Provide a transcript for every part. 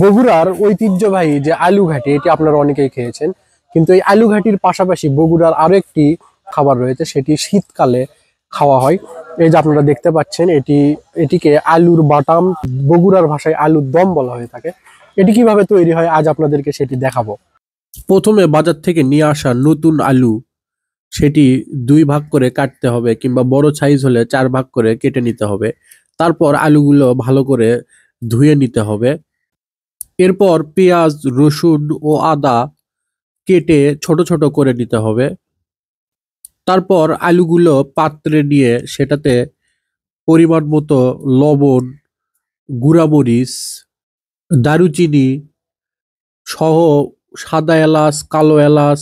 বগুড়ার ঐতিহ্যবাহী যে আলু ঘাটি, এটি আপনারা অনেকেই খেয়েছেন। কিন্তু এই আলু ঘাটির পাশাপাশি বগুড়ার আরো একটি খাবার রয়েছে, সেটি শীতকালে খাওয়া হয়। এই যে আপনারা দেখতে পাচ্ছেন, এটিকে আলুর বাটাম, বগুড়ার ভাষায় আলুর দম বলা হয়ে থাকে। এটি কিভাবে তৈরি হয় আজ আপনাদেরকে সেটি দেখাবো। প্রথমে বাজার থেকে নিয়ে আসা নতুন আলু, সেটি দুই ভাগ করে কাটতে হবে, কিংবা বড় সাইজ হলে চার ভাগ করে কেটে নিতে হবে। তারপর আলুগুলো ভালো করে ধুয়ে নিতে হবে। এরপর পেঁয়াজ, রসুন ও আদা কেটে ছোট ছোট করে নিতে হবে। তারপর আলুগুলো পাত্রে নিয়ে সেটাতে পরিমাণ মতো লবণ, গুঁড়ামরিচ, দারুচিনি সহ সাদা এলাচ, কালো এলাচ,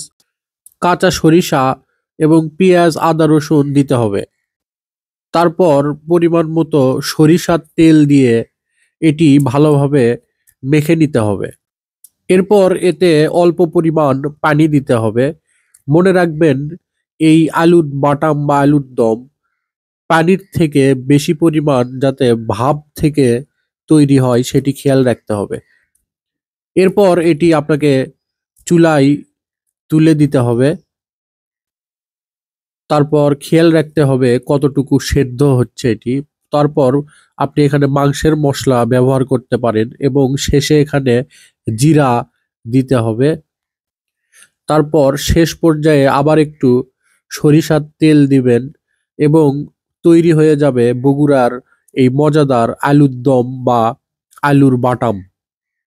কাঁচা সরিষা এবং পেঁয়াজ, আদা, রসুন দিতে হবে। তারপর পরিমাণ মতো সরিষার তেল দিয়ে এটি ভালোভাবে মেখে নিতে হবে। এরপর এতে অল্প পরিমাণ পানি দিতে হবে। মনে রাখবেন, এই আলুর বাটাম বা আলুর দম পানির থেকে বেশি পরিমাণ যাতে ভাপ থেকে তৈরি হয় সেটি খেয়াল রাখতে হবে। এরপর এটি আপনাকে চুলায় তুলে দিতে হবে। তারপর খেয়াল রাখতে হবে কতটুকু সেদ্ধ হচ্ছে এটি। তারপর আপনি এখানে মাংসের মশলা ব্যবহার করতে পারেন এবং শেষে এখানে জিরা দিতে হবে। তারপর শেষ পর্যায়ে আবার একটু সরিষার তেল দিবেন এবং তৈরি হয়ে যাবে বগুড়ার এই মজাদার আলুর দম বা আলুর বাটাম।